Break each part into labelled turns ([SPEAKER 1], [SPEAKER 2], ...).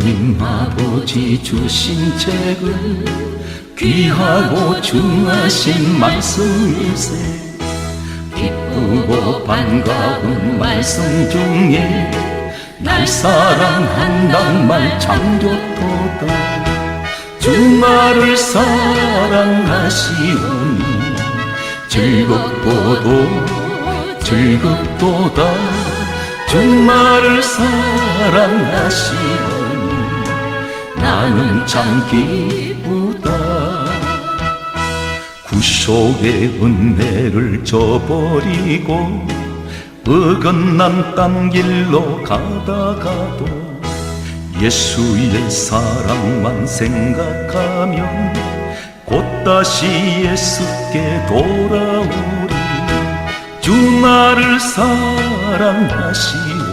[SPEAKER 1] 하나님 아버지 주신 책은 귀하고 중하신 말씀일세. 기쁘고 반가운 말씀 중에 날 사랑한단 말 참 좋도다. 주말을 사랑하시오니 즐겁도다. 주말을 사랑하시오니 나는 참 기쁘다. 구속의 은혜를 저버리고 어긋난 딴 길로 가다가도 예수의 사랑만 생각하면 곧 다시 예수께 돌아오리. 주말을 사랑하시오니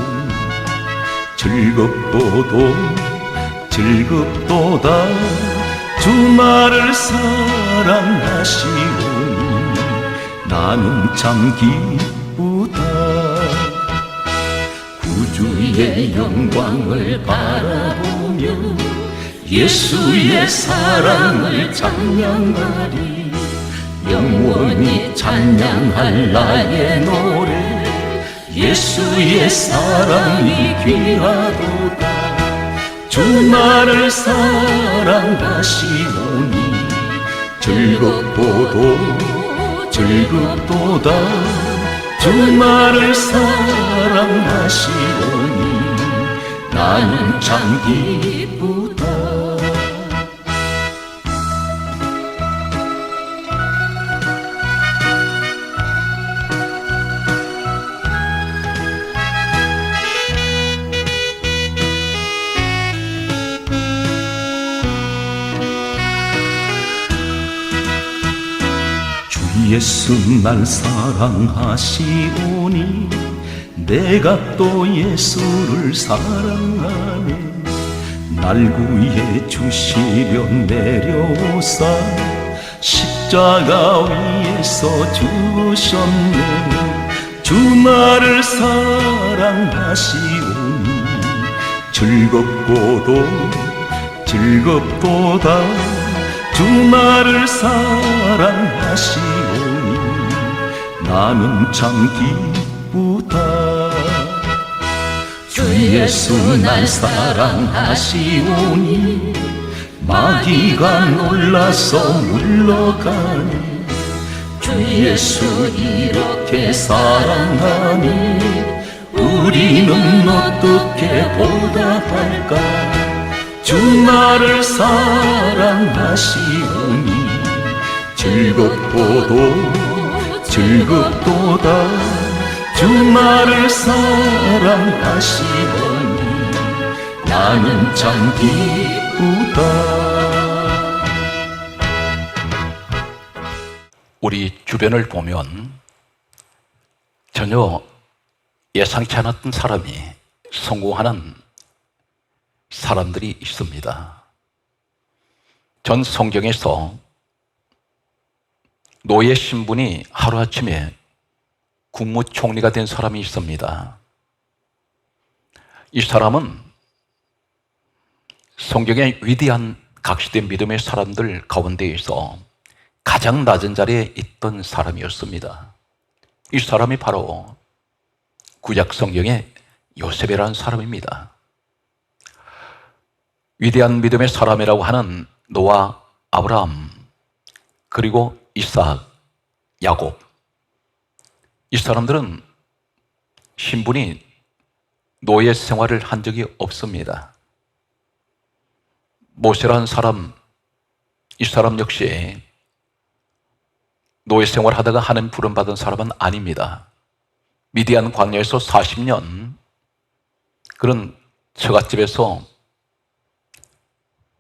[SPEAKER 1] 즐겁도다. 주말을 사랑하시오니 나는 참 기쁘다. 구주의 영광을 바라보며 예수의 사랑을 찬양하리. 영원히 찬양할 나의 노래 예수의 사랑이 귀하도다. 주말을 사랑하시오니 즐겁도다. 주말을 사랑하시오니 나는 참 기쁘다. 예수 날 사랑하시오니 내가 또 예수를 사랑하네. 날 구해 주시려 내려오사 십자가 위에서 죽으셨네. 주말을 사랑하시오니 즐겁도다. 주말을 사랑하시오니 나는 참 기쁘다. 주 예수 날 사랑하시오니 마귀가 놀라서 물러가네. 주 예수 이렇게 사랑하니 우리는 어떻게 보답할까. 주말을 사랑하시오니 즐겁도다. 주말을 사랑하시오니 나는 참 기쁘다.
[SPEAKER 2] 우리 주변을 보면 전혀 예상치 않았던 사람이 성공하는 사람들이 있습니다. 전 성경에서 노예 신분이 하루아침에 국무총리가 된 사람이 있습니다. 이 사람은 성경의 위대한 각시된 믿음의 사람들 가운데에서 가장 낮은 자리에 있던 사람이었습니다. 이 사람이 바로 구약 성경의 요셉이라는 사람입니다. 위대한 믿음의 사람이라고 하는 노아, 아브라함, 그리고 이삭, 야곱, 이 사람들은 신분이 노예 생활을 한 적이 없습니다. 모세라는 사람, 이 사람 역시 노예 생활하다가 하나님 부름받은 사람은 아닙니다. 미디안 광야에서 40년 그런 처갓집에서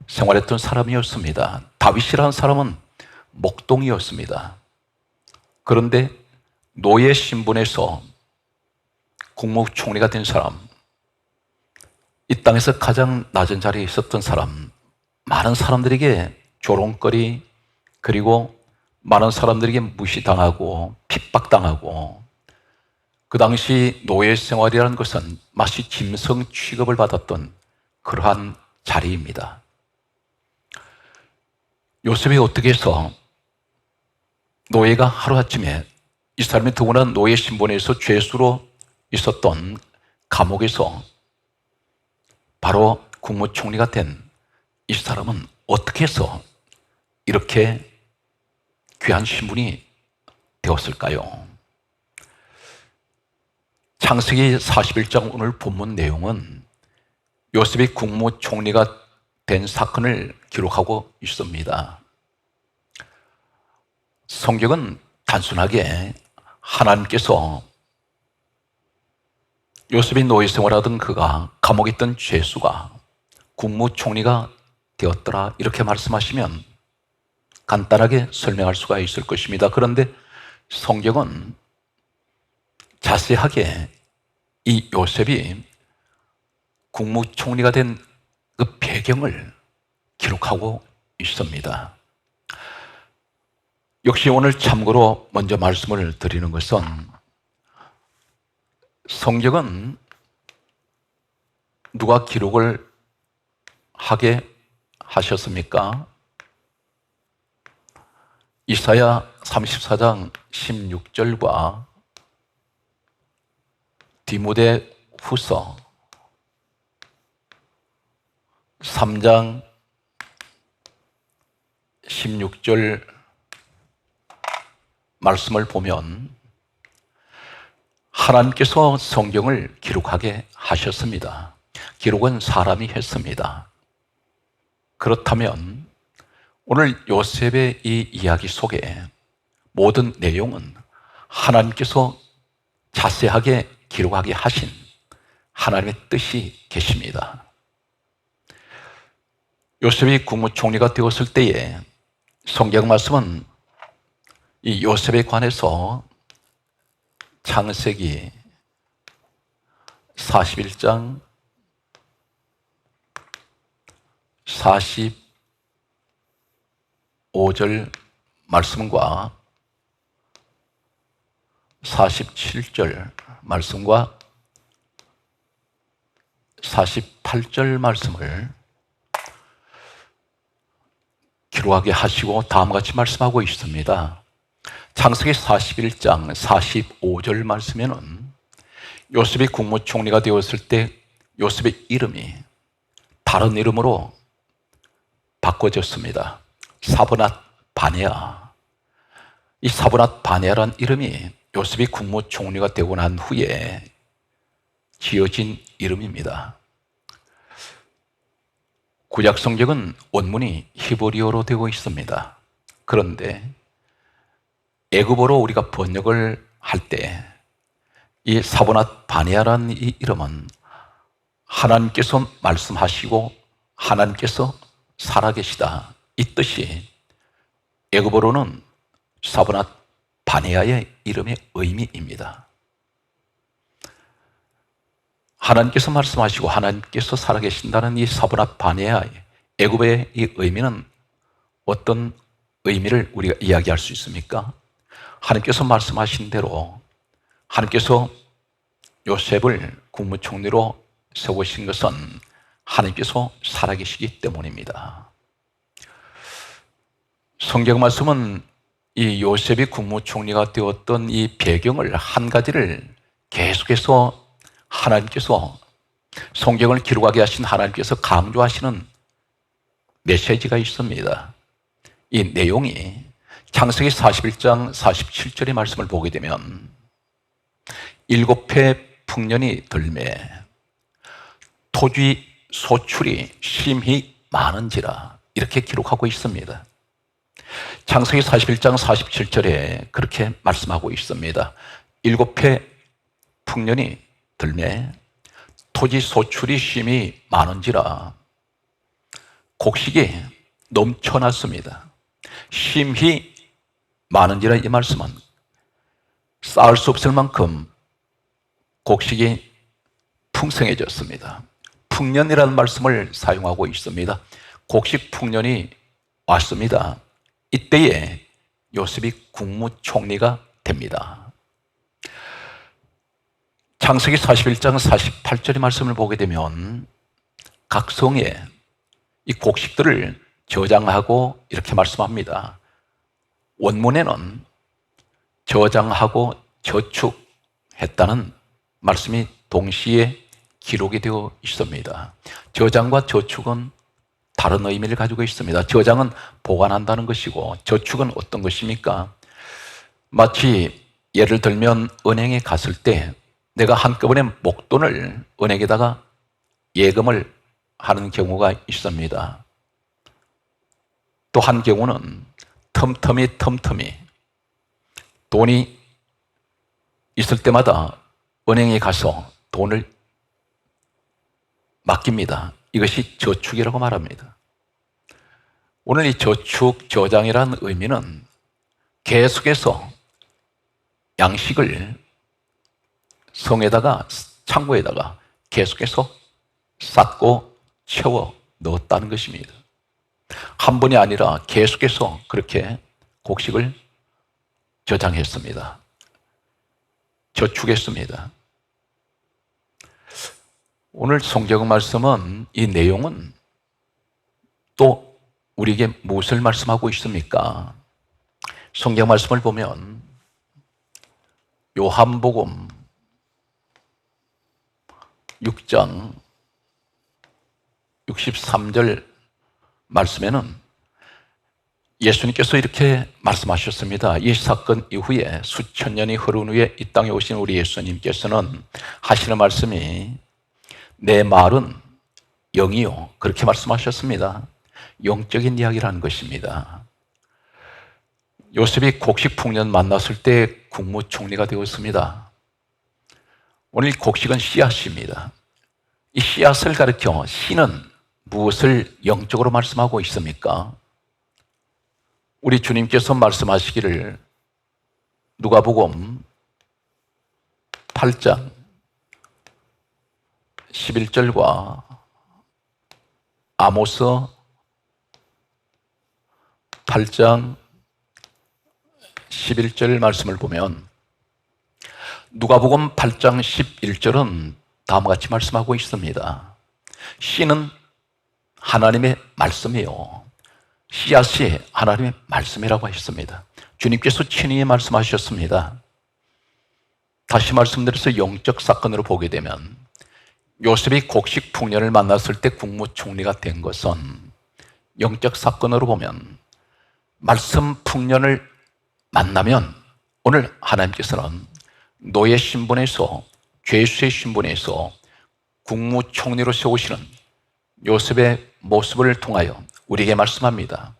[SPEAKER 2] 생활했던 사람이었습니다. 다윗이라는 사람은 목동이었습니다. 그런데 노예 신분에서 국무총리가 된 사람, 이 땅에서 가장 낮은 자리에 있었던 사람, 많은 사람들에게 조롱거리, 그리고 많은 사람들에게 무시당하고 핍박당하고, 그 당시 노예 생활이라는 것은 마치 짐승 취급을 받았던 그러한 자리입니다. 요셉이 어떻게 해서 노예가 하루아침에, 이 사람이 더구나 노예 신분에서 죄수로 있었던 감옥에서 바로 국무총리가 된 이 사람은 어떻게 해서 이렇게 귀한 신분이 되었을까요? 창세기 41장 오늘 본문 내용은 요셉이 국무총리가 된 사건을 기록하고 있습니다. 성경은 단순하게 하나님께서 요셉이 노예 생활하던 그가 감옥에 있던 죄수가 국무총리가 되었더라 이렇게 말씀하시면 간단하게 설명할 수가 있을 것입니다. 그런데 성경은 자세하게 이 요셉이 국무총리가 된 그 배경을 기록하고 있습니다. 역시 오늘 참고로 먼저 말씀을 드리는 것은 성경은 누가 기록을 하게 하셨습니까? 이사야 34장 16절과 디모데 후서 3장 16절 말씀을 보면 하나님께서 성경을 기록하게 하셨습니다. 기록은 사람이 했습니다. 그렇다면 오늘 요셉의 이 이야기 속에 모든 내용은 하나님께서 자세하게 기록하게 하신 하나님의 뜻이 계십니다. 요셉이 국무총리가 되었을 때에 성경 말씀은 이 요셉에 관해서 창세기 41장 45절 말씀과 47절 말씀과 48절 말씀을 기록하게 하시고 다음과 같이 말씀하고 있습니다. 창세기 41장 45절 말씀에는 요셉이 국무총리가 되었을 때 요셉의 이름이 다른 이름으로 바꿔졌습니다. 사브낫 바네아. 이 사브낫 바네아라는 이름이 요셉이 국무총리가 되고 난 후에 지어진 이름입니다. 구약 성경은 원문이 히브리어로 되고 있습니다. 그런데 애굽어로 우리가 번역을 할 때 이 사브낫 바네아라는 이 이름은 하나님께서 말씀하시고 하나님께서 살아계시다 이 뜻이 애굽어로는 사브낫 바네아의 이름의 의미입니다. 하나님께서 말씀하시고 하나님께서 살아계신다는 이 사브낫 바네아의 애굽의 이 의미는 어떤 의미를 우리가 이야기할 수 있습니까? 하나님께서 말씀하신 대로 하나님께서 요셉을 국무총리로 세우신 것은 하나님께서 살아계시기 때문입니다. 성경 말씀은 이 요셉이 국무총리가 되었던 이 배경을 한 가지를 계속해서 하나님께서 성경을 기록하게 하신 하나님께서 강조하시는 메시지가 있습니다. 이 내용이 창세기 41장 47절의 말씀을 보게 되면 7해 풍년이 들매 토지 소출이 심히 많은지라 이렇게 기록하고 있습니다. 창세기 41장 47절에 그렇게 말씀하고 있습니다. 7해 풍년이 들매 토지 소출이 심히 많은지라 곡식이 넘쳐났습니다. 심히 많은지라 이 말씀은 쌓을 수 없을 만큼 곡식이 풍성해졌습니다. 풍년이라는 말씀을 사용하고 있습니다. 곡식 풍년이 왔습니다. 이때에 요셉이 국무총리가 됩니다. 창세기 41장 48절의 말씀을 보게 되면 각 성에 이 곡식들을 저장하고 이렇게 말씀합니다. 원문에는 저장하고 저축했다는 말씀이 동시에 기록이 되어 있습니다. 저장과 저축은 다른 의미를 가지고 있습니다. 저장은 보관한다는 것이고 저축은 어떤 것입니까? 마치 예를 들면 은행에 갔을 때 내가 한꺼번에 목돈을 은행에다가 예금을 하는 경우가 있습니다. 또 한 경우는 틈틈이 돈이 있을 때마다 은행에 가서 돈을 맡깁니다. 이것이 저축이라고 말합니다. 오늘 이 저축, 저장이라는 의미는 계속해서 양식을 성에다가, 창고에다가 계속해서 쌓고 채워 넣었다는 것입니다. 한 번이 아니라 계속해서 그렇게 곡식을 저장했습니다. 저축했습니다. 오늘 성경 말씀은 이 내용은 또 우리에게 무엇을 말씀하고 있습니까? 성경 말씀을 보면 요한복음 6장 63절 말씀에는 예수님께서 이렇게 말씀하셨습니다. 이 사건 이후에 수천 년이 흐른 후에 이 땅에 오신 우리 예수님께서는 하시는 말씀이 내 말은 영이요, 그렇게 말씀하셨습니다. 영적인 이야기라는 것입니다. 요셉이 곡식 풍년 만났을 때 국무총리가 되었습니다. 오늘 곡식은 씨앗입니다. 이 씨앗을 가리켜 씨는 무엇을 영적으로 말씀하고 있습니까? 우리 주님께서 말씀하시기를 누가복음 8장 11절과 아모스 8장 11절 말씀을 보면 누가복음 8장 11절은 다음과 같이 말씀하고 있습니다. 씨는 하나님의 말씀이요, 씨앗이 하나님의 말씀이라고 하셨습니다. 주님께서 친히 말씀하셨습니다. 다시 말씀드려서 영적 사건으로 보게 되면 요셉이 곡식 풍년을 만났을 때 국무총리가 된 것은 영적 사건으로 보면 말씀 풍년을 만나면 오늘 하나님께서는 노예 신분에서, 죄수의 신분에서 국무총리로 세우시는 요셉의 모습을 통하여 우리에게 말씀합니다.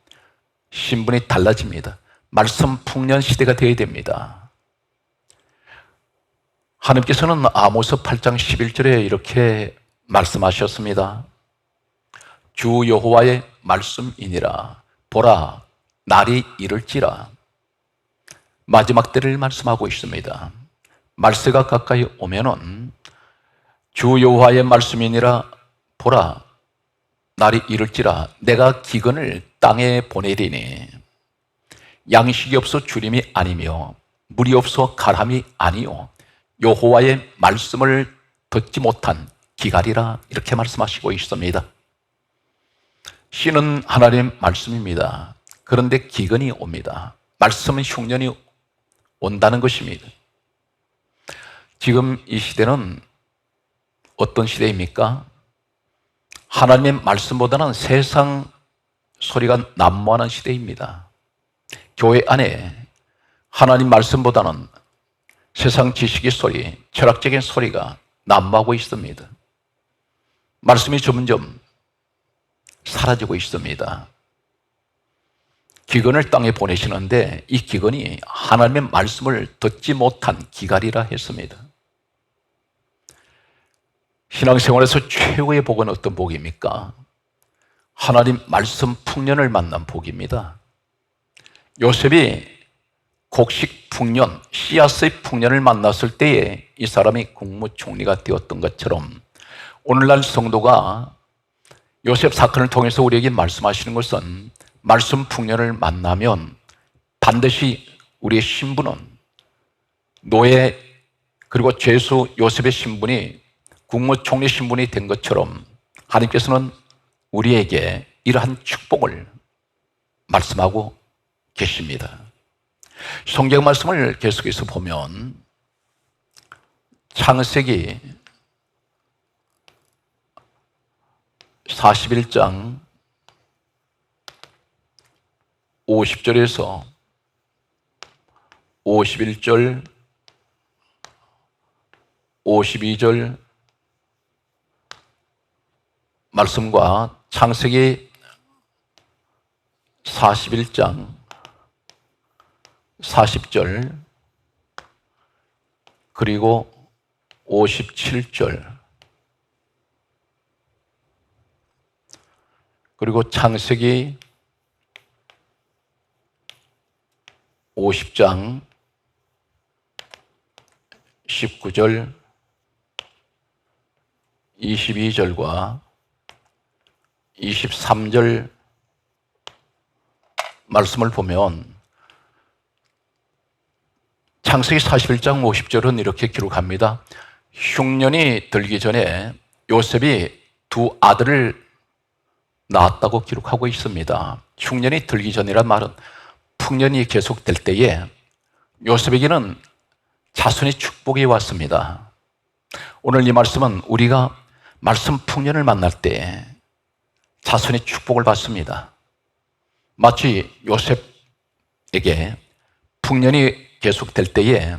[SPEAKER 2] 신분이 달라집니다. 말씀 풍년 시대가 되어야 됩니다. 하나님께서는 아모스 8장 11절에 이렇게 말씀하셨습니다. 주 여호와의 말씀이니라. 보라, 날이 이를지라. 마지막 때를 말씀하고 있습니다. 말세가 가까이 오면은 주 여호와의 말씀이니라. 보라, 날이 이를지라. 내가 기근을 땅에 보내리니 양식이 없어 주림이 아니며 물이 없어 가람이 아니요 여호와의 말씀을 듣지 못한 기갈이라. 이렇게 말씀하시고 있습니다. 씨는 하나님의 말씀입니다. 그런데 기근이 옵니다. 말씀은 흉년이 온다는 것입니다. 지금 이 시대는 어떤 시대입니까? 하나님의 말씀보다는 세상 소리가 난무하는 시대입니다. 교회 안에 하나님 말씀보다는 세상 지식의 소리, 철학적인 소리가 난무하고 있습니다. 말씀이 점점 사라지고 있습니다. 기근을 땅에 보내시는데 이 기근이 하나님의 말씀을 듣지 못한 기갈이라 했습니다. 신앙생활에서 최고의 복은 어떤 복입니까? 하나님 말씀 풍년을 만난 복입니다. 요셉이 곡식 풍년, 씨앗의 풍년을 만났을 때에 이 사람이 국무총리가 되었던 것처럼 오늘날 성도가 요셉 사건을 통해서 우리에게 말씀하시는 것은 말씀 풍년을 만나면 반드시 우리의 신분은 노예 그리고 죄수 요셉의 신분이 국무총리 신분이 된 것처럼 하나님께서는 우리에게 이러한 축복을 말씀하고 계십니다. 성경 말씀을 계속해서 보면 창세기 41장 50절에서 51절, 52절 말씀과 창세기 41장 40절 그리고 57절 그리고 창세기 50장 19절 22절과 23절 말씀을 보면 창세기 41장 50절은 이렇게 기록합니다. 흉년이 들기 전에 요셉이 두 아들을 낳았다고 기록하고 있습니다. 흉년이 들기 전이란 말은 풍년이 계속될 때에 요셉에게는 자손의 축복이 왔습니다. 오늘 이 말씀은 우리가 말씀 풍년을 만날 때 자손의 축복을 받습니다. 마치 요셉에게 풍년이 계속될 때에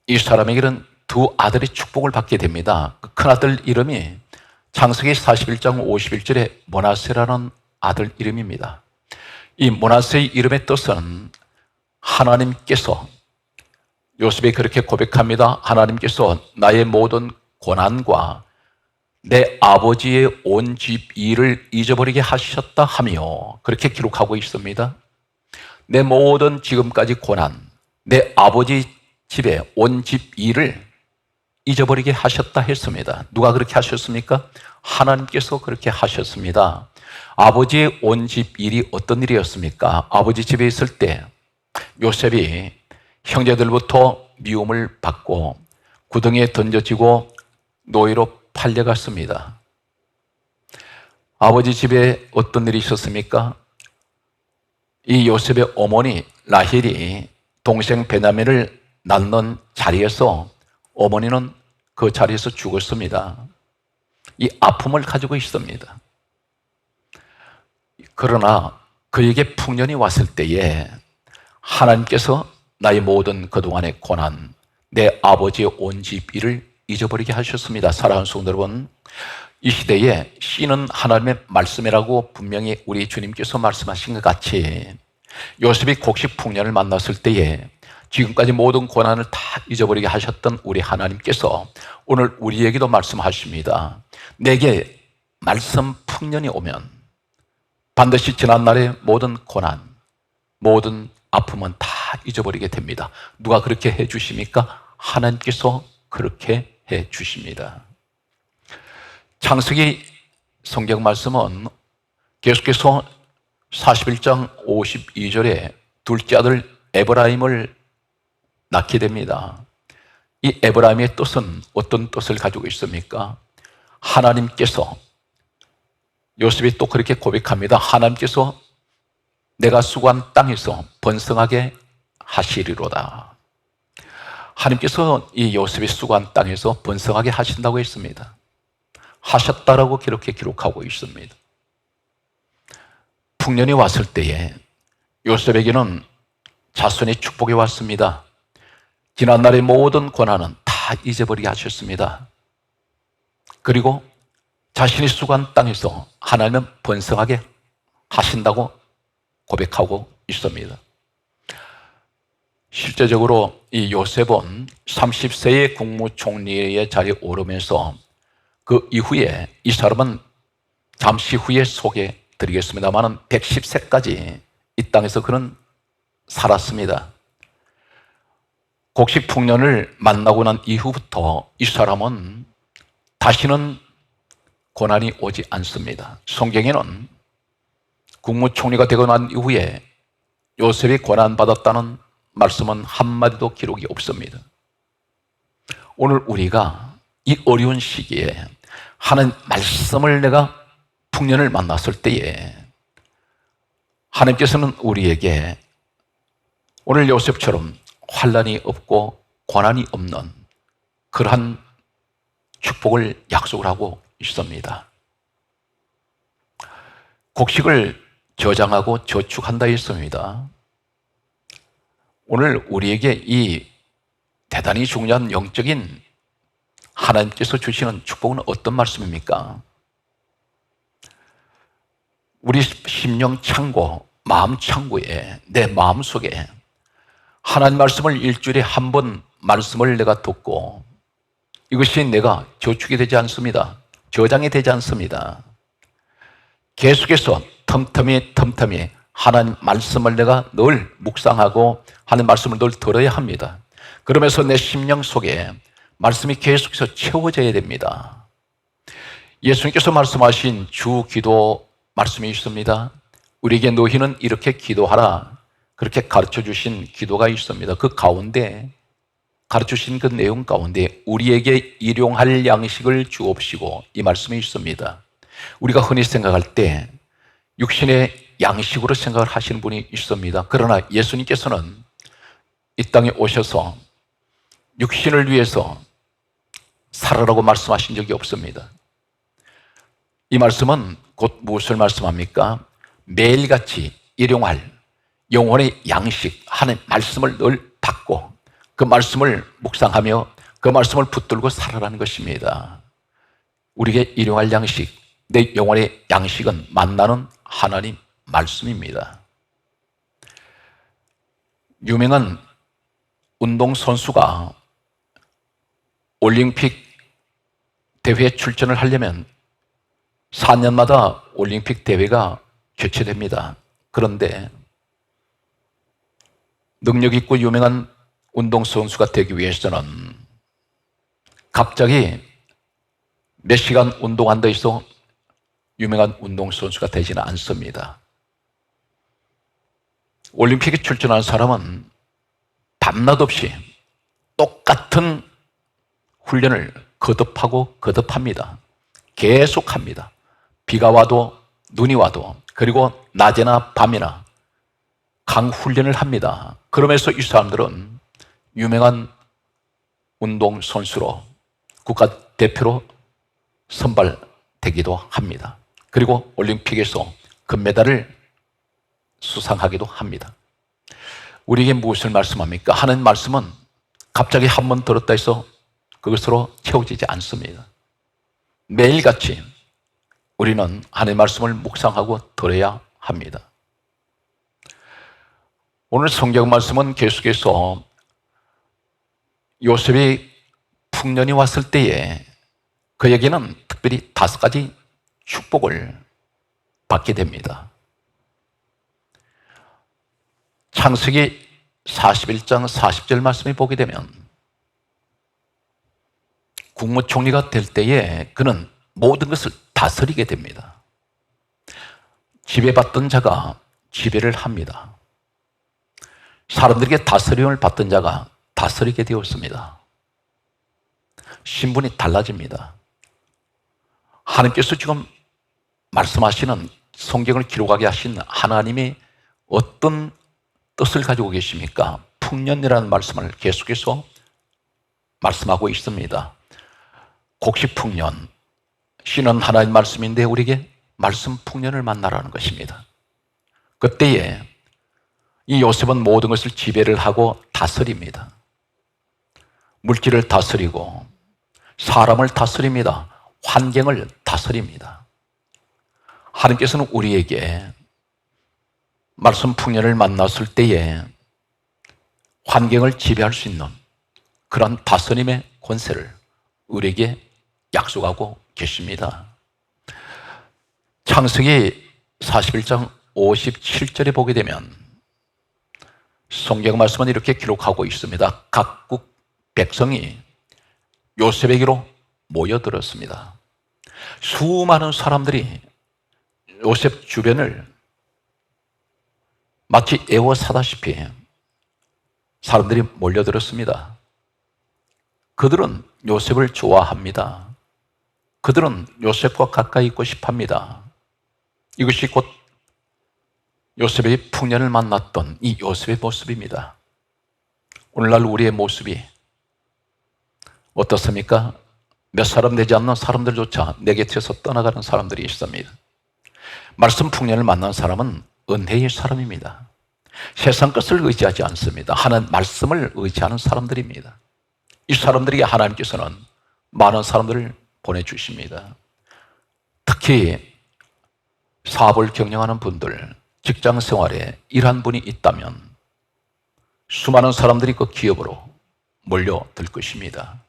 [SPEAKER 2] 이 사람에게는 두 아들의 축복을 받게 됩니다. 그 큰아들 이름이 창세기 41장 51절에 므낫세라는 아들 이름입니다. 이 므낫세의 이름의 뜻은 하나님께서, 요셉이 그렇게 고백합니다. 하나님께서 나의 모든 고난과 내 아버지의 온 집 일을 잊어버리게 하셨다 하며 그렇게 기록하고 있습니다. 내 모든 지금까지 고난, 내 아버지 집의 온 집 일을 잊어버리게 하셨다 했습니다. 누가 그렇게 하셨습니까? 하나님께서 그렇게 하셨습니다. 아버지의 온 집 일이 어떤 일이었습니까? 아버지 집에 있을 때 요셉이 형제들부터 미움을 받고 구덩이에 던져지고 노예로 팔려갔습니다. 아버지 집에 어떤 일이 있었습니까? 이 요셉의 어머니 라헬이 동생 베냐민을 낳는 자리에서 어머니는 그 자리에서 죽었습니다. 이 아픔을 가지고 있습니다. 그러나 그에게 풍년이 왔을 때에 하나님께서 나의 모든 그동안의 고난, 내 아버지의 온 집 일을 잊어버리게 하셨습니다. 사랑하는 성도 여러분, 이 시대에 씨는 하나님의 말씀이라고 분명히 우리 주님께서 말씀하신 것 같이 요셉이 곡식 풍년을 만났을 때에 지금까지 모든 고난을 다 잊어버리게 하셨던 우리 하나님께서 오늘 우리에게도 말씀하십니다. 내게 말씀 풍년이 오면 반드시 지난날의 모든 고난, 모든 아픔은 다 잊어버리게 됩니다. 누가 그렇게 해 주십니까? 하나님께서 그렇게 해 주십니다. 창세기 성경 말씀은 계속해서 41장 52절에 둘째 아들 에브라임을 낳게 됩니다. 이 에브라임의 뜻은 어떤 뜻을 가지고 있습니까? 하나님께서, 요셉이 또 그렇게 고백합니다. 하나님께서 내가 수고한 땅에서 번성하게 하시리로다. 하나님께서 이 요셉이 수고한 땅에서 번성하게 하신다고 했습니다. 하셨다라고 그렇게 기록하고 있습니다. 풍년이 왔을 때에 요셉에게는 자손의 축복이 왔습니다. 지난날의 모든 고난은 다 잊어버리게 하셨습니다. 그리고 자신이 수고한 땅에서 하나님은 번성하게 하신다고 고백하고 있습니다. 실제적으로 이 요셉은 30세의 국무총리의 자리에 오르면서 그 이후에 이 사람은 잠시 후에 소개드리겠습니다만 110세까지 이 땅에서 그는 살았습니다. 곡식 풍년을 만나고 난 이후부터 이 사람은 다시는 고난이 오지 않습니다. 성경에는 국무총리가 되고 난 이후에 요셉이 고난받았다는 말씀은 한마디도 기록이 없습니다. 오늘 우리가 이 어려운 시기에 하는 말씀을 내가 풍년을 만났을 때에 하나님께서는 우리에게 오늘 요셉처럼 환난이 없고 고난이 없는 그러한 축복을 약속을 하고 있습니다. 곡식을 저장하고 저축한다 했습니다. 오늘 우리에게 이 대단히 중요한 영적인 하나님께서 주시는 축복은 어떤 말씀입니까? 우리 심령 창고, 마음 창고에, 내 마음 속에 하나님 말씀을 일주일에 한 번 말씀을 내가 듣고 이것이 내가 저축이 되지 않습니다. 저장이 되지 않습니다. 계속해서 틈틈이 하나님 말씀을 내가 늘 묵상하고 하나님 말씀을 늘 들어야 합니다. 그러면서 내 심령 속에 말씀이 계속해서 채워져야 됩니다. 예수님께서 말씀하신 주 기도 말씀이 있습니다. 우리에게 너희는 이렇게 기도하라. 그렇게 가르쳐 주신 기도가 있습니다. 그 가운데 가르쳐 주신 그 내용 가운데 우리에게 일용할 양식을 주옵시고 이 말씀이 있습니다. 우리가 흔히 생각할 때 육신의 양식으로 생각을 하시는 분이 있습니다. 그러나 예수님께서는 이 땅에 오셔서 육신을 위해서 살아라고 말씀하신 적이 없습니다. 이 말씀은 곧 무엇을 말씀합니까? 매일같이 일용할 영혼의 양식, 하나님의 말씀을 늘 받고 그 말씀을 묵상하며 그 말씀을 붙들고 살아라는 것입니다. 우리에게 일용할 양식, 내 영혼의 양식은 만나는 하나님 말씀입니다. 유명한 운동선수가 올림픽 대회에 출전을 하려면 4년마다 올림픽 대회가 개최됩니다. 그런데 능력 있고 유명한 운동선수가 되기 위해서는 갑자기 몇 시간 운동한다 해서 유명한 운동선수가 되지는 않습니다. 올림픽에 출전한 사람은 밤낮 없이 똑같은 훈련을 거듭합니다. 계속합니다. 비가 와도 눈이 와도 그리고 낮이나 밤이나 강훈련을 합니다. 그러면서 이 사람들은 유명한 운동선수로 국가대표로 선발되기도 합니다. 그리고 올림픽에서 금메달을 수상하기도 합니다. 우리에게 무엇을 말씀합니까? 하는 말씀은 갑자기 한 번 들었다 해서 그것으로 채워지지 않습니다. 매일같이 우리는 하나님의 말씀을 묵상하고 들어야 합니다. 오늘 성경 말씀은 계속해서 요셉이 풍년이 왔을 때에 그에게는 특별히 5가지 축복을 받게 됩니다. 창세기 41장 40절 말씀을 보게 되면 국무총리가 될 때에 그는 모든 것을 다스리게 됩니다. 지배받던 자가 지배를 합니다. 사람들에게 다스림을 받던 자가 다스리게 되었습니다. 신분이 달라집니다. 하나님께서 지금 말씀하시는 성경을 기록하게 하신 하나님이 어떤 뜻을 가지고 계십니까? 풍년이라는 말씀을 계속해서 말씀하고 있습니다. 곡식풍년, 씨는 하나님 말씀인데 우리에게 말씀 풍년을 만나라는 것입니다. 그때에 이 요셉은 모든 것을 지배를 하고 다스립니다. 물질을 다스리고 사람을 다스립니다. 환경을 다스립니다. 하나님께서는 우리에게 말씀 풍년을 만났을 때에 환경을 지배할 수 있는 그런 다스림의 권세를 우리에게 약속하고 계십니다. 창세기 41장 57절에 보게 되면 성경 말씀은 이렇게 기록하고 있습니다. 각국 백성이 요셉에게로 모여들었습니다. 수많은 사람들이 요셉 주변을 마치 애워사다시피 사람들이 몰려들었습니다. 그들은 요셉을 좋아합니다. 그들은 요셉과 가까이 있고 싶합니다. 이것이 곧 요셉의 풍년을 만났던 이 요셉의 모습입니다. 오늘날 우리의 모습이 어떻습니까? 몇 사람 되지 않는 사람들조차 내 곁에서 떠나가는 사람들이 있습니다. 말씀 풍년을 만난 사람은 은혜의 사람입니다. 세상 것을 의지하지 않습니다. 하나님 말씀을 의지하는 사람들입니다. 이 사람들에게 하나님께서는 많은 사람들을 보내주십니다. 특히 사업을 경영하는 분들, 직장 생활에 일한 분이 있다면 수많은 사람들이 그 기업으로 몰려들 것입니다.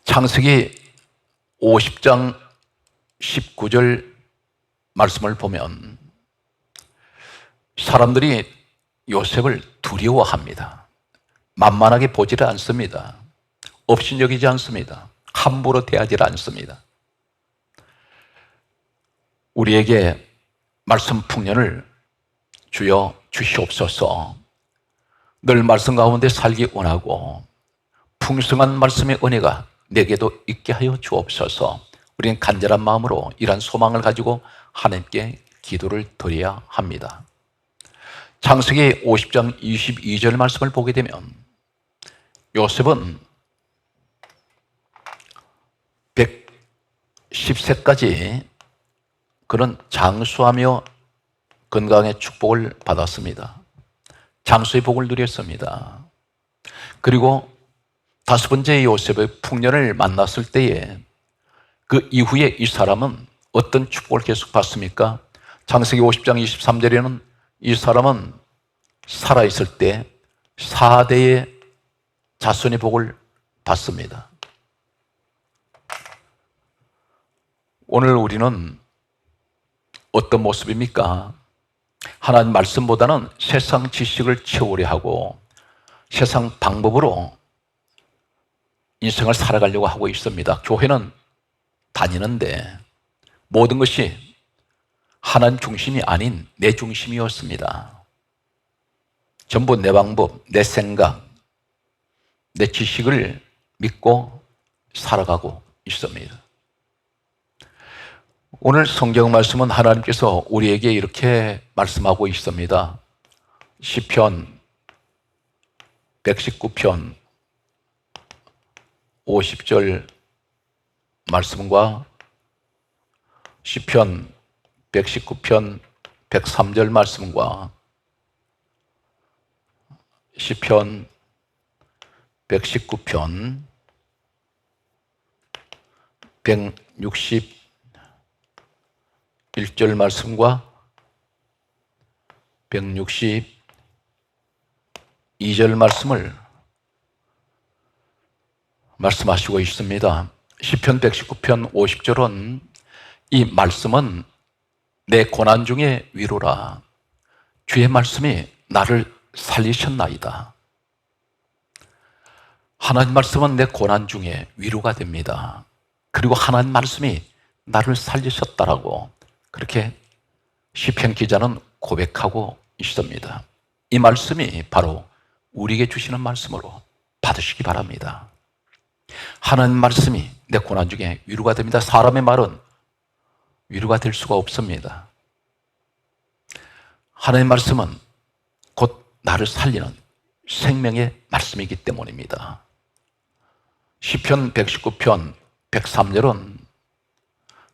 [SPEAKER 2] 창세기 50장 19절 말씀을 보면 사람들이 요셉을 두려워합니다. 만만하게 보지를 않습니다. 업신여기지 않습니다. 함부로 대하지 않습니다. 우리에게 말씀 풍년을 주여 주시옵소서. 늘 말씀 가운데 살기 원하고 풍성한 말씀의 은혜가 내게도 있게 하여 주옵소서. 우리는 간절한 마음으로 이러한 소망을 가지고 하나님께 기도를 드려야 합니다. 창세기 50장 22절 말씀을 보게 되면 요셉은 110세까지 그는 장수하며 건강의 축복을 받았습니다. 장수의 복을 누렸습니다. 그리고 다섯 번째 요셉의 풍년을 만났을 때에 그 이후에 이 사람은 어떤 축복을 계속 받습니까? 창세기 50장 23절에는 이 사람은 살아있을 때 4대의 자손의 복을 받습니다. 오늘 우리는 어떤 모습입니까? 하나님 말씀보다는 세상 지식을 채우려 하고 세상 방법으로 인생을 살아가려고 하고 있습니다. 교회는 다니는데 모든 것이 하나님 중심이 아닌 내 중심이었습니다. 전부 내 방법, 내 생각, 내 지식을 믿고 살아가고 있습니다. 오늘 성경 말씀은 하나님께서 우리에게 이렇게 말씀하고 있습니다. 시편 119편 50절 말씀과 시편 119편 103절 말씀과 시편 119편 161절 말씀과 162절 말씀을 말씀하시고 있습니다. 시편 119편 50절은 이 말씀은 내 고난 중에 위로라. 주의 말씀이 나를 살리셨나이다. 하나님 말씀은 내 고난 중에 위로가 됩니다. 그리고 하나님 말씀이 나를 살리셨다라고 그렇게 시편 기자는 고백하고 있습니다. 이 말씀이 바로 우리에게 주시는 말씀으로 받으시기 바랍니다. 하나님 말씀이 내 고난 중에 위로가 됩니다. 사람의 말은 위로가 될 수가 없습니다. 하나님 말씀은 곧 나를 살리는 생명의 말씀이기 때문입니다. 시편 119편 103절은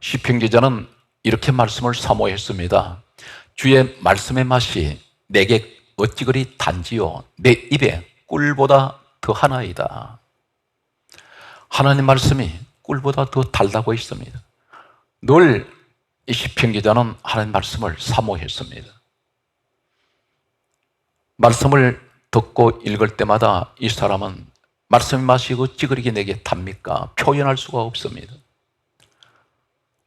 [SPEAKER 2] 시편 기자는 이렇게 말씀을 사모했습니다. 주의 말씀의 맛이 내게 어찌 그리 단지요 내 입에 꿀보다 더하나이다. 하나님 말씀이 꿀보다 더 달다고 있습니다. 늘 이 시편 기자는 하나님 말씀을 사모했습니다. 말씀을 듣고 읽을 때마다 이 사람은 말씀의 맛이 어찌 그리 내게 답니까? 표현할 수가 없습니다.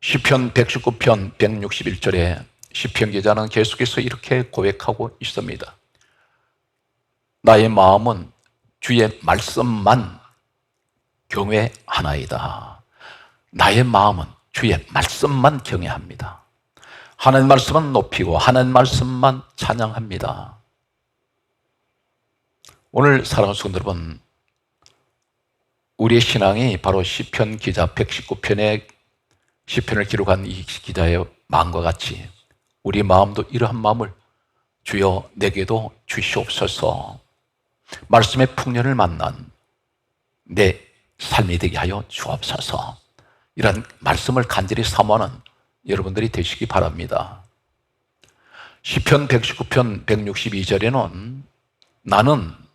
[SPEAKER 2] 시편 119편 161절에 시편 기자는 계속해서 이렇게 고백하고 있습니다. 나의 마음은 주의 말씀만 경외하나이다. 나의 마음은 주의 말씀만 경외합니다. 하나님 말씀은 높이고 하나님 말씀만 찬양합니다. 오늘 사랑하는 성도 여러분, 우리의 신앙이 바로 시편 기자 119편의 시편을 기록한 이 기자의 마음과 같이 우리 마음도 이러한 마음을 주여 내게도 주시옵소서. 말씀의 풍년을 만난 내 삶이 되게 하여 주옵소서. 이런 말씀을 간절히 사모하는 여러분들이 되시기 바랍니다. 시편 119편 162절에는 나는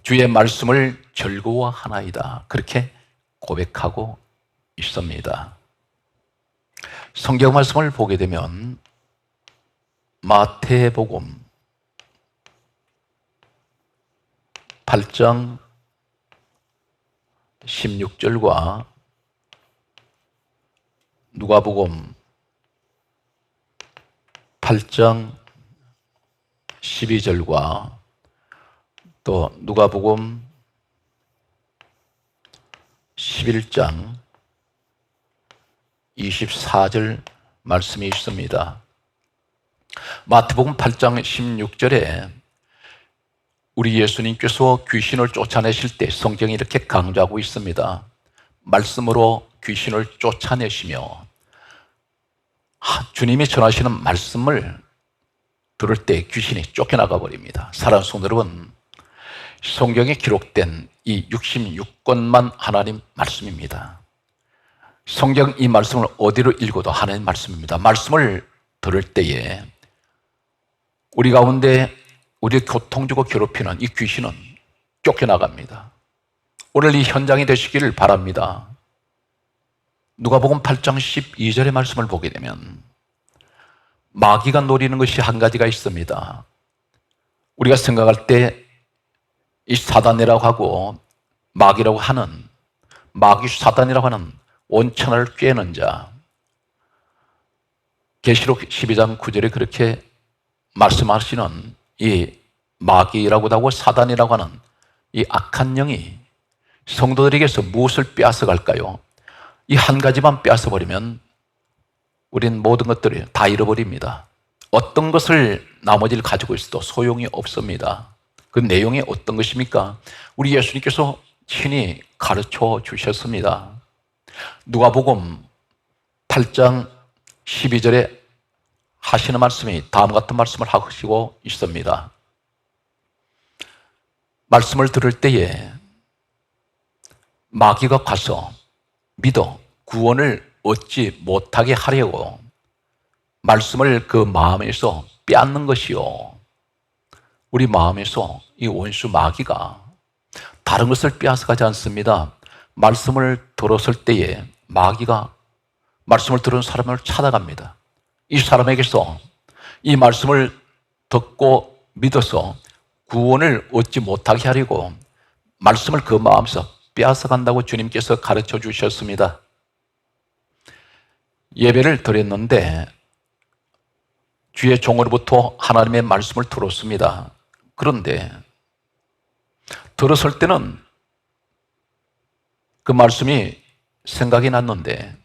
[SPEAKER 2] 주의 말씀을 즐거워하나이다, 그렇게 고백하고 있습니다. 성경 말씀을 보게 되면 마태복음 8장 16절과 누가복음 8장 12절과 또 누가복음 11장 24절 말씀이 있습니다. 마태복음 8장 16절에 우리 예수님께서 귀신을 쫓아내실 때 성경이 이렇게 강조하고 있습니다. 말씀으로 귀신을 쫓아내시며, 주님이 전하시는 말씀을 들을 때 귀신이 쫓겨나가 버립니다. 사랑하는 성도 여러분, 성경에 기록된 이 66권만 하나님 말씀입니다. 성경 이 말씀을 어디로 읽어도 하나님 말씀입니다. 말씀을 들을 때에 우리 가운데 우리를 고통주고 괴롭히는 이 귀신은 쫓겨나갑니다. 오늘 이 현장이 되시기를 바랍니다. 누가복음 8장 12절의 말씀을 보게 되면 마귀가 노리는 것이 한 가지가 있습니다. 우리가 생각할 때 이 사단이라고 하고 마귀라고 하는, 마귀 사단이라고 하는 원천을 꿰는 자, 계시록 12장 9절에 그렇게 말씀하시는 이 마귀라고도 하고 사단이라고 하는 이 악한 영이 성도들에게서 무엇을 빼앗아 갈까요? 이 한 가지만 빼앗아 버리면 우린 모든 것들을 다 잃어버립니다. 어떤 것을 나머지를 가지고 있어도 소용이 없습니다. 그 내용이 어떤 것입니까? 우리 예수님께서 친히 가르쳐 주셨습니다. 누가복음 8장 12절에 하시는 말씀이 다음과 같은 말씀을 하시고 있습니다. 말씀을 들을 때에 마귀가 가서 믿어 구원을 얻지 못하게 하려고 말씀을 그 마음에서 빼앗는 것이요. 우리 마음에서 이 원수 마귀가 다른 것을 빼앗아가지 않습니다. 말씀을 들었을 때에 마귀가 말씀을 들은 사람을 찾아갑니다. 이 사람에게서 이 말씀을 듣고 믿어서 구원을 얻지 못하게 하려고 말씀을 그 마음에서 빼앗아간다고 주님께서 가르쳐 주셨습니다. 예배를 드렸는데 주의 종으로부터 하나님의 말씀을 들었습니다. 그런데 들었을 때는 그 말씀이 생각이 났는데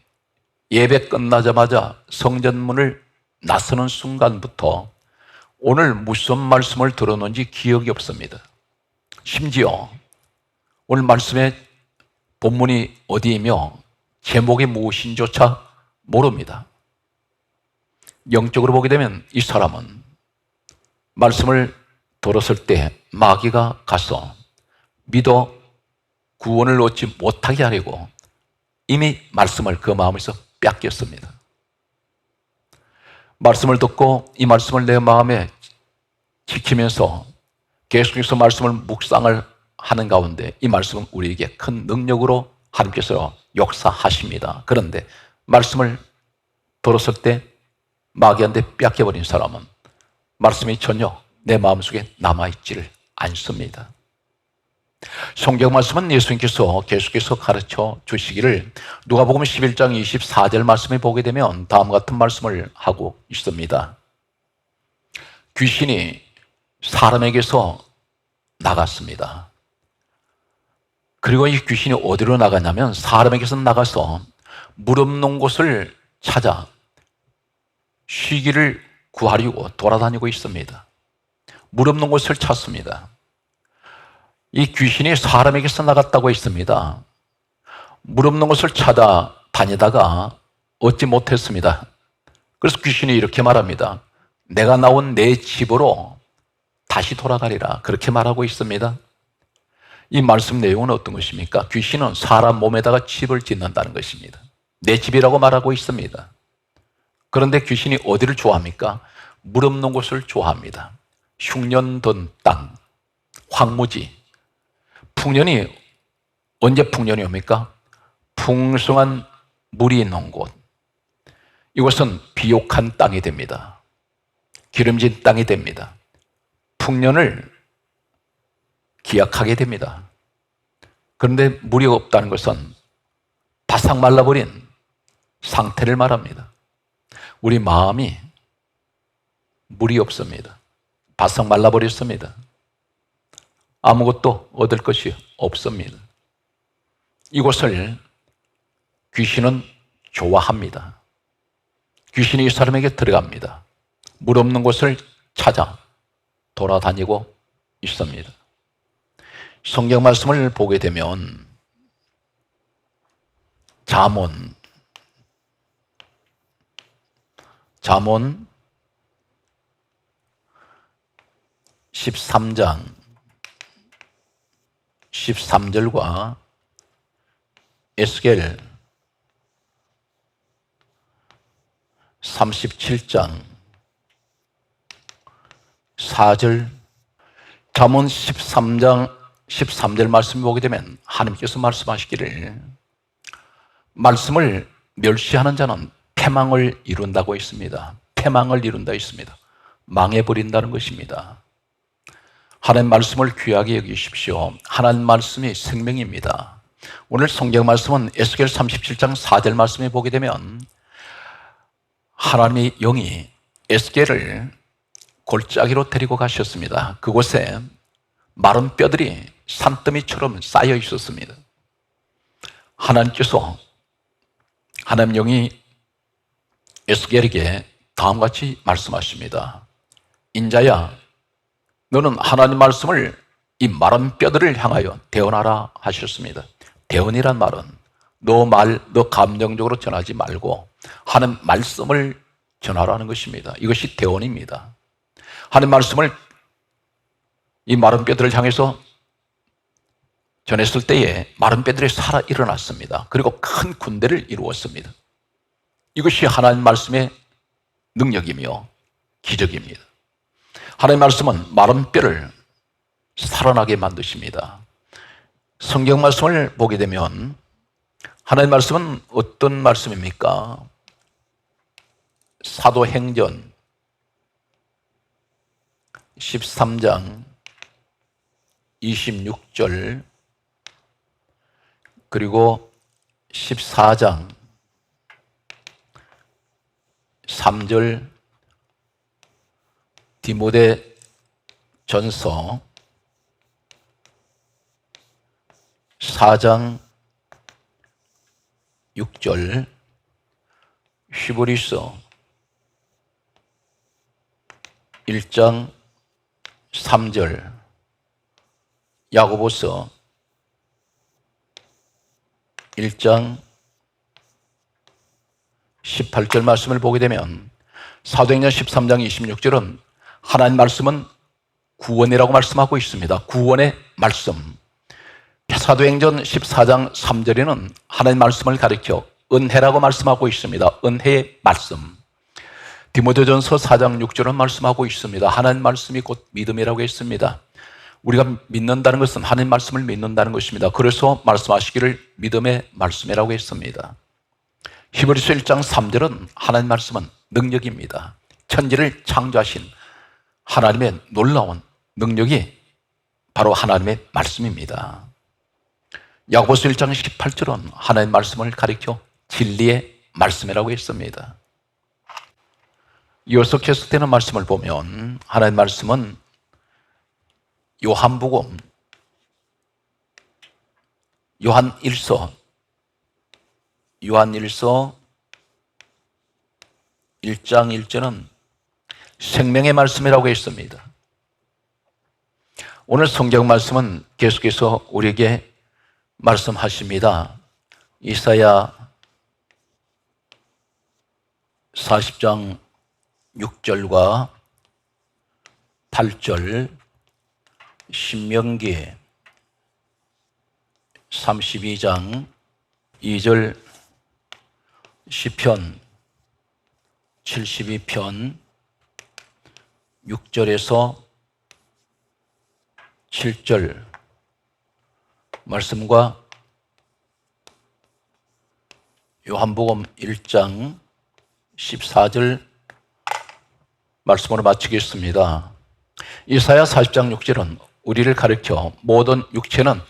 [SPEAKER 2] 예배 끝나자마자 성전문을 나서는 순간부터 오늘 무슨 말씀을 들었는지 기억이 없습니다. 심지어 오늘 말씀의 본문이 어디이며 제목이 무엇인조차 모릅니다. 영적으로 보게 되면 이 사람은 말씀을 들었을 때 마귀가 가서 믿어 구원을 얻지 못하게 하려고 이미 말씀을 그 마음에서 뺏겼습니다. 말씀을 듣고 이 말씀을 내 마음에 지키면서 계속해서 말씀을 묵상을 하는 가운데 이 말씀은 우리에게 큰 능력으로 하나님께서 역사하십니다. 그런데 말씀을 들었을 때 마귀한테 뺏겨버린 사람은 말씀이 전혀 내 마음속에 남아있지를 않습니다. 성경 말씀은 예수님께서 계속해서 가르쳐 주시기를 누가복음 11장 24절 말씀에 보게 되면 다음과 같은 말씀을 하고 있습니다. 귀신이 사람에게서 나갔습니다. 그리고 이 귀신이 어디로 나가냐면 사람에게서 나가서 물 없는 곳을 찾아 쉬기를 구하려고 돌아다니고 있습니다. 물 없는 곳을 찾습니다. 이 귀신이 사람에게서 나갔다고 했습니다. 물 없는 곳을 찾아 다니다가 얻지 못했습니다. 그래서 귀신이 이렇게 말합니다. 내가 나온 내 집으로 다시 돌아가리라. 그렇게 말하고 있습니다. 이 말씀 내용은 어떤 것입니까? 귀신은 사람 몸에다가 집을 짓는다는 것입니다. 내 집이라고 말하고 있습니다. 그런데 귀신이 어디를 좋아합니까? 물 없는 곳을 좋아합니다. 흉년든 땅, 황무지. 풍년이 언제 풍년이 옵니까? 풍성한 물이 있는 곳. 이곳은 비옥한 땅이 됩니다. 기름진 땅이 됩니다. 풍년을 기약하게 됩니다. 그런데 물이 없다는 것은 바싹 말라버린 상태를 말합니다. 우리 마음이 물이 없습니다. 바싹 말라버렸습니다. 아무것도 얻을 것이 없습니다. 이곳을 귀신은 좋아합니다. 귀신이 이 사람에게 들어갑니다. 물 없는 곳을 찾아 돌아다니고 있습니다. 성경 말씀을 보게 되면 잠언 13장 13절과 에스겔 37장 4절, 잠언 13장 13절 말씀을 보게 되면 하나님께서 말씀하시기를 말씀을 멸시하는 자는 패망을 이룬다고 했습니다. 패망을 이룬다 했습니다. 망해버린다는 것입니다. 하나님 말씀을 귀하게 여기십시오. 하나님 말씀이 생명입니다. 오늘 성경 말씀은 에스겔 37장 4절 말씀에 보게 되면 하나님의 영이 에스겔을 골짜기로 데리고 가셨습니다. 그곳에 마른 뼈들이 산더미처럼 쌓여 있었습니다. 하나님께서 하나님 영이 에스겔에게 다음과 같이 말씀하십니다. 인자야, 너는 하나님 말씀을 이 마른 뼈들을 향하여 대언하라 하셨습니다. 대언이란 말은 너 감정적으로 전하지 말고 하나님 말씀을 전하라는 것입니다. 이것이 대언입니다. 하나님 말씀을 이 마른 뼈들을 향해서 전했을 때에 마른 뼈들이 살아 일어났습니다. 그리고 큰 군대를 이루었습니다. 이것이 하나님 말씀의 능력이며 기적입니다. 하나님 말씀은 마른 뼈를 살아나게 만드십니다. 성경 말씀을 보게 되면 하나님 말씀은 어떤 말씀입니까? 사도행전 13장 26절 그리고 14장 3절 디모데 전서 4장 6절 히브리서 1장 3절 야고보서 1장 18절 말씀을 보게 되면 사도행전 13장 26절은 하나님 말씀은 구원이라고 말씀하고 있습니다. 구원의 말씀. 사도행전 14장 3절에는 하나님 말씀을 가리켜 은혜라고 말씀하고 있습니다. 은혜의 말씀. 디모데전서 4장 6절은 말씀하고 있습니다. 하나님 말씀이 곧 믿음이라고 했습니다. 우리가 믿는다는 것은 하나님 말씀을 믿는다는 것입니다. 그래서 말씀하시기를 믿음의 말씀이라고 했습니다. 히브리서 1장 3절은 하나님 말씀은 능력입니다. 천지를 창조하신 하나님의 놀라운 능력이 바로 하나님의 말씀입니다. 야고보서 1장 18절은 하나님의 말씀을 가리켜 진리의 말씀이라고 했습니다. 이어서 계속되는 말씀을 보면 하나님의 말씀은 요한 1서 1장 1절은 생명의 말씀이라고 했습니다. 오늘 성경 말씀은 계속해서 우리에게 말씀하십니다. 이사야 40장 6절과 8절, 신명기 32장 2절, 시편 72편 6절에서 7절 말씀과 요한복음 1장 14절 말씀으로 마치겠습니다. 이사야 40장 6절은 우리를 가르쳐 모든 육체는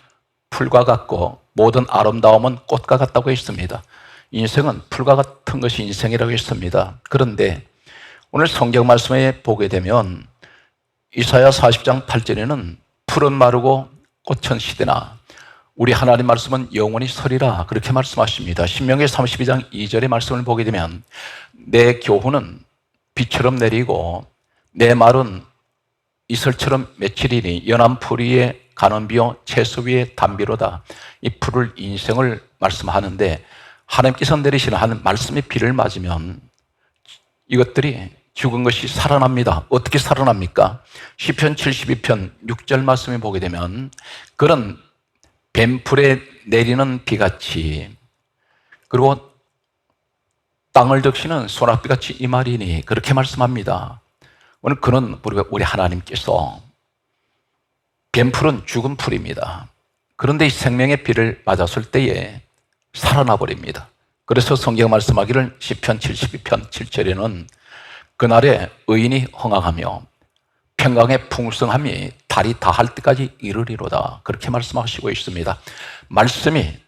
[SPEAKER 2] 풀과 같고 모든 아름다움은 꽃과 같다고 했습니다. 인생은 풀과 같은 것이 인생이라고 했습니다. 그런데 오늘 성경 말씀에 보게 되면 이사야 40장 8절에는 풀은 마르고 꽃은 시드나 우리 하나님 말씀은 영원히 서리라 그렇게 말씀하십니다. 신명기 32장 2절의 말씀을 보게 되면 내 교훈은 비처럼 내리고 내 말은 이슬처럼 맺히리니 연한 풀 위에 가는 비요 채소 위에 담비로다. 이 풀을 인생을 말씀하는데 하나님께서 내리시는 한 말씀의 비를 맞으면 이것들이 죽은 것이 살아납니다. 어떻게 살아납니까? 시편 72편 6절 말씀을 보게 되면 그런 뱀풀에 내리는 비같이 그리고 땅을 적시는 소낙비같이 이 말이니 그렇게 말씀합니다. 오늘 그는 우리 하나님께서 뱀풀은 죽은 풀입니다. 그런데 이 생명의 비를 맞았을 때에 살아나 버립니다. 그래서 성경 말씀하기를 시편 72편 7절에는 그날에 의인이 흥황하며 평강의 풍성함이 달이 다할 때까지 이르리로다 그렇게 말씀하시고 있습니다. 말씀이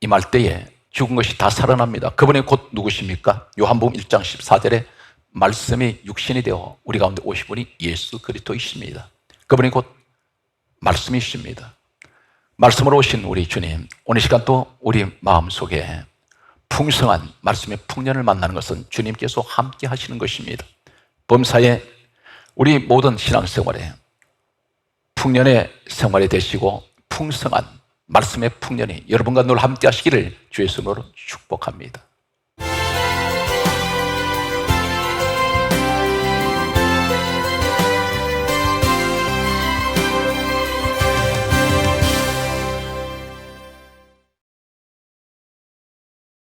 [SPEAKER 2] 임할 때에 죽은 것이 다 살아납니다. 그분이 곧 누구십니까? 요한복음 1장 14절에 말씀이 육신이 되어 우리 가운데 오신 분이 예수 그리스도이십니다. 그분이 곧 말씀이십니다. 말씀으로 오신 우리 주님, 오늘 시간 또 우리 마음속에 풍성한 말씀의 풍년을 만나는 것은 주님께서 함께 하시는 것입니다. 범사에 우리 모든 신앙생활에 풍년의 생활이 되시고 풍성한 말씀의 풍년이 여러분과 늘 함께 하시기를 주의 이름으로 축복합니다.